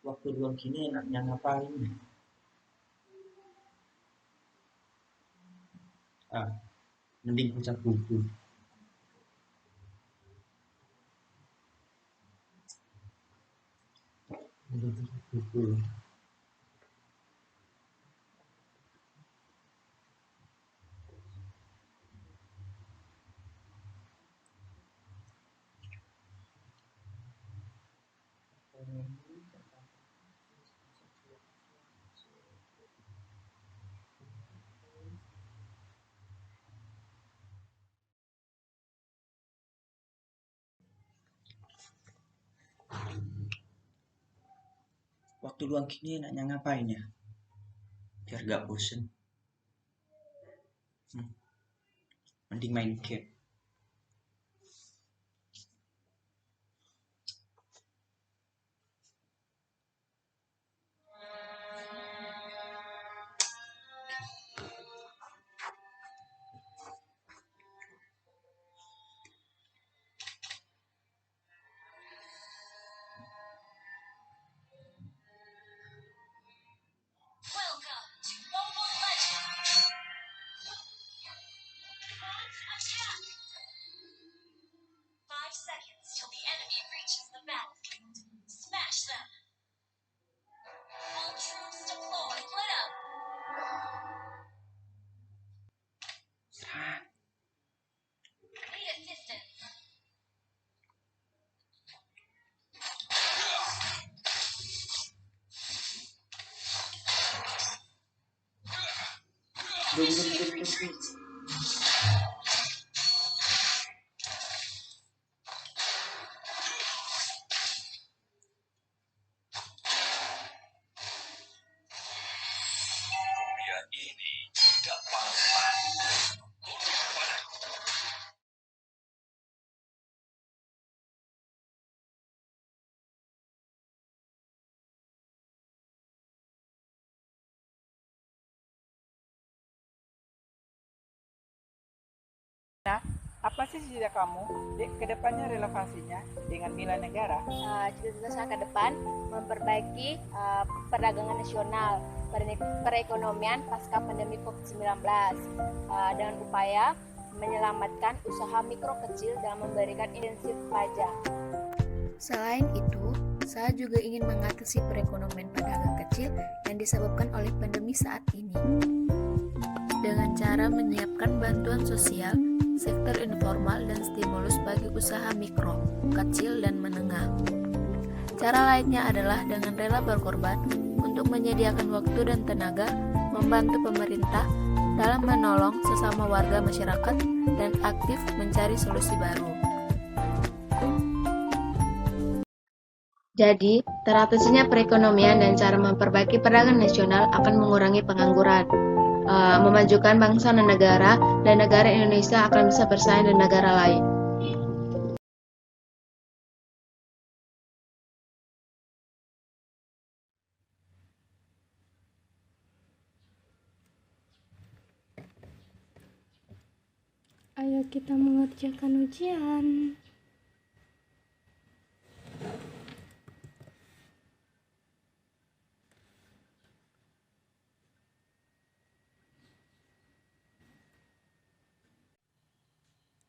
Waktu luang gini enaknya ngapain ya? Ah, mending baca buku. Mending baca buku. Waktu luang gini enaknya ngapain ya? Biar gak bosen. Mending main game. Welcome to Mobile Legends! Attack! 5 seconds till the enemy reaches the battlefield. Smash them! All troops deployed. Lit up! Need assistance! Dunia ini tidak pantas. Tunduk padaku. Nah, apa sih cita kamu ke depannya relevansinya dengan nilai negara? Cita-cita saya ke depan memperbaiki perdagangan nasional, perekonomian pasca pandemi COVID-19 dengan upaya menyelamatkan usaha mikro kecil dan memberikan insentif pajak. Selain itu, saya juga ingin mengatasi perekonomian pedagang kecil yang disebabkan oleh pandemi saat ini dengan cara menyiapkan bantuan sosial, sektor informal, dan stimulus bagi usaha mikro, kecil, dan menengah. Cara lainnya adalah dengan rela berkorban untuk menyediakan waktu dan tenaga membantu pemerintah dalam menolong sesama warga masyarakat dan aktif mencari solusi baru. Jadi, teratasinya perekonomian dan cara memperbaiki perdagangan nasional akan mengurangi pengangguran, memajukan bangsa dan negara Indonesia akan bisa bersaing dengan negara lain. Ayo kita mengerjakan ujian.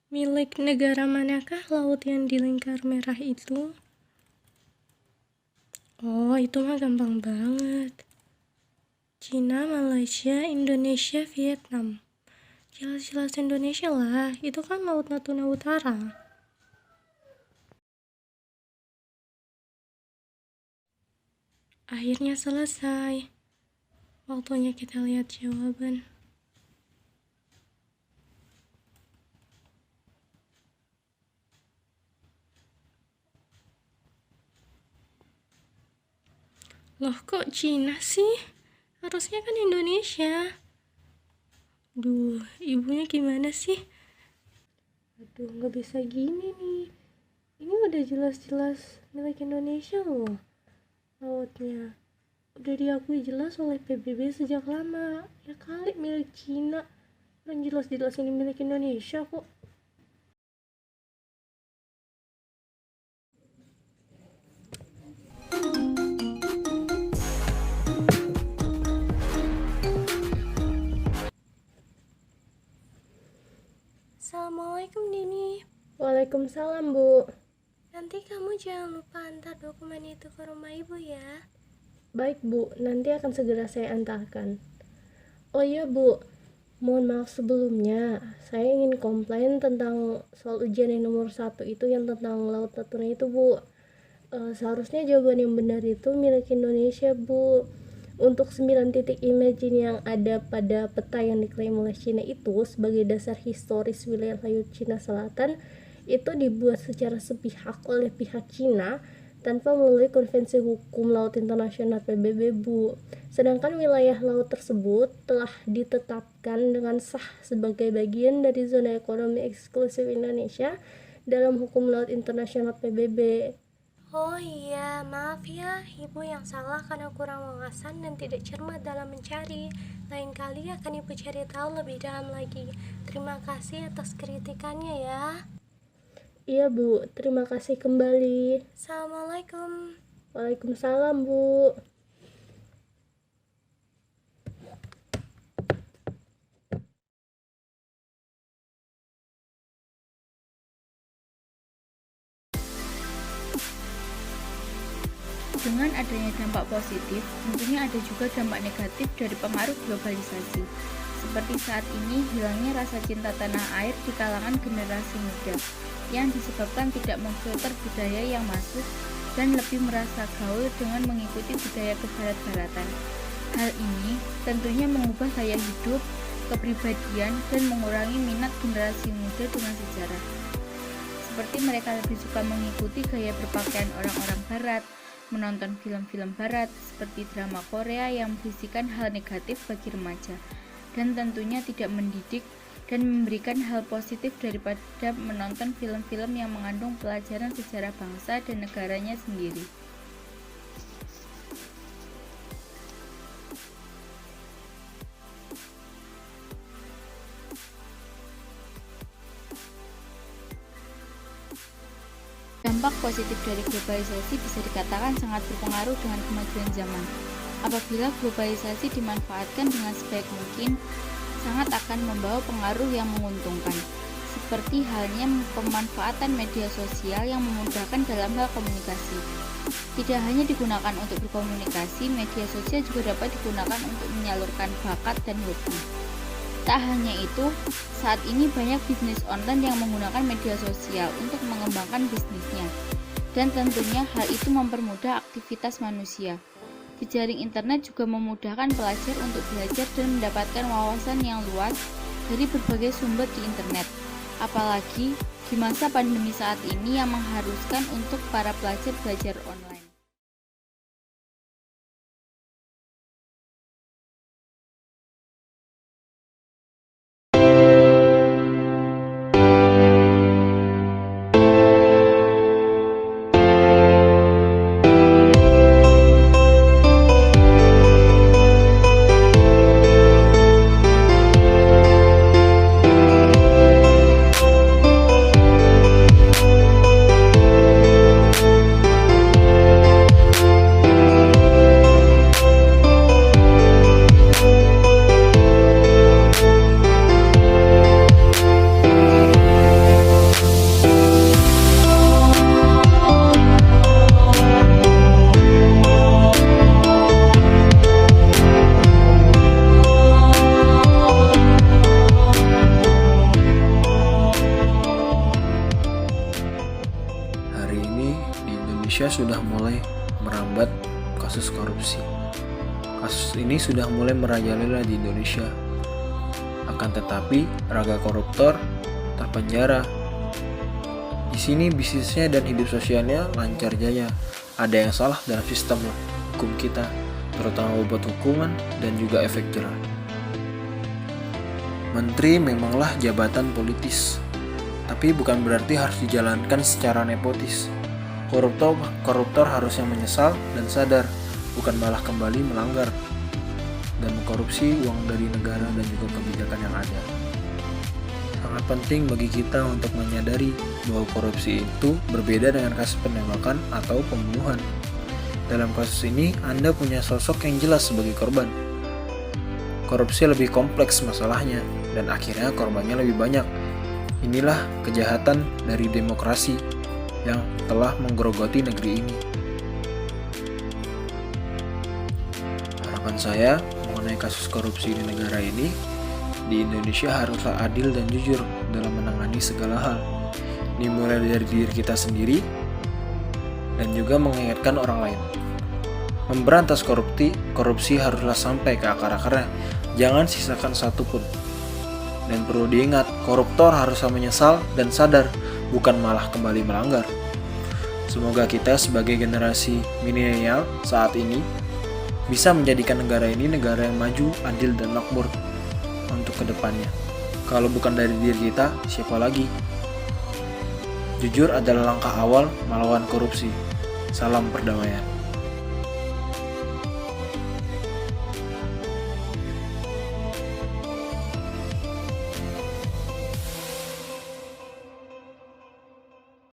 Milik negara manakah laut yang di lingkar merah itu? Oh, itu mah gampang banget. Cina, Malaysia, Indonesia, Vietnam. Jelas-jelas Indonesia lah, itu kan Laut Natuna Utara. Akhirnya selesai. Waktunya kita lihat jawaban. Loh, kok Cina sih? Harusnya kan Indonesia. Duh, ibunya gimana sih? Aduh, nggak bisa gini nih. Ini udah jelas-jelas milik Indonesia loh lautnya. Udah diakui jelas oleh PBB sejak lama. Ya kali milik Cina. Dan jelas-jelas ini milik Indonesia kok. Assalamualaikum Dini. Waalaikumsalam, Bu. Nanti kamu jangan lupa antar dokumen itu ke rumah ibu ya. Baik, Bu. Nanti akan segera saya antarkan. Oh iya, Bu. Mohon maaf sebelumnya. Saya ingin komplain tentang soal ujian yang nomor 1 itu yang tentang Laut Natuna itu, Bu. Seharusnya jawaban yang benar itu milik Indonesia, Bu. Untuk 9 titik imagine yang ada pada peta yang diklaim oleh Cina itu sebagai dasar historis wilayah laut Cina Selatan itu dibuat secara sepihak oleh pihak Cina tanpa melalui Konvensi Hukum Laut Internasional PBB, Bu. Sedangkan wilayah laut tersebut telah ditetapkan dengan sah sebagai bagian dari zona ekonomi eksklusif Indonesia dalam Hukum Laut Internasional PBB. Oh iya, maaf ya, ibu yang salah karena kurang wawasan dan tidak cermat dalam mencari. Lain kali akan ibu cari tahu lebih dalam lagi. Terima kasih atas kritikannya ya. Iya, Bu. Terima kasih kembali. Assalamualaikum. Waalaikumsalam, Bu. Dengan adanya dampak positif, tentunya ada juga dampak negatif dari pengaruh globalisasi. Seperti saat ini, hilangnya rasa cinta tanah air di kalangan generasi muda, yang disebabkan tidak memfilter budaya yang masuk dan lebih merasa gaul dengan mengikuti budaya kebarat-baratan. Hal ini tentunya mengubah gaya hidup, kepribadian, dan mengurangi minat generasi muda dengan sejarah. Seperti mereka lebih suka mengikuti gaya berpakaian orang-orang barat, menonton film-film barat seperti drama Korea yang berisikan hal negatif bagi remaja, dan tentunya tidak mendidik dan memberikan hal positif daripada menonton film-film yang mengandung pelajaran sejarah bangsa dan negaranya sendiri. Dampak positif dari globalisasi bisa dikatakan sangat berpengaruh dengan kemajuan zaman. Apabila globalisasi dimanfaatkan dengan sebaik mungkin, sangat akan membawa pengaruh yang menguntungkan, seperti halnya pemanfaatan media sosial yang memudahkan dalam hal komunikasi. Tidak hanya digunakan untuk berkomunikasi, media sosial juga dapat digunakan untuk menyalurkan bakat dan hobi. Tak hanya itu, saat ini banyak bisnis online yang menggunakan media sosial untuk mengembangkan bisnisnya, dan tentunya hal itu mempermudah aktivitas manusia. Jejaring internet juga memudahkan pelajar untuk belajar dan mendapatkan wawasan yang luas dari berbagai sumber di internet. Apalagi di masa pandemi saat ini yang mengharuskan untuk para pelajar belajar online. Indonesia sudah mulai merambat kasus korupsi. Kasus ini sudah mulai merajalela di Indonesia. Akan tetapi, raga koruptor terpenjara. Di sini bisnisnya dan hidup sosialnya lancar jaya. Ada yang salah dalam sistem hukum kita, terutama bobot hukuman dan juga efek jerah. Menteri memanglah jabatan politis, tapi bukan berarti harus dijalankan secara nepotis. Koruptor harusnya menyesal dan sadar, bukan malah kembali melanggar dan mengkorupsi uang dari negara dan juga kebijakan yang ada. Sangat penting bagi kita untuk menyadari bahwa korupsi itu berbeda dengan kasus penembakan atau pembunuhan. Dalam kasus ini, Anda punya sosok yang jelas sebagai korban. Korupsi lebih kompleks masalahnya, dan akhirnya korbannya lebih banyak. Inilah kejahatan dari demokrasi yang telah menggerogoti negeri ini. Harapan saya mengenai kasus korupsi di negara ini, di Indonesia haruslah adil dan jujur dalam menangani segala hal. Dimulai dari diri kita sendiri dan juga mengingatkan orang lain. Memberantas korupsi haruslah sampai ke akar-akarnya, jangan sisakan satupun. Dan perlu diingat, koruptor haruslah menyesal dan sadar, bukan malah kembali melanggar. Semoga kita sebagai generasi milenial saat ini bisa menjadikan negara ini negara yang maju, adil, dan makmur untuk kedepannya. Kalau bukan dari diri kita, siapa lagi? Jujur adalah langkah awal melawan korupsi. Salam perdamaian.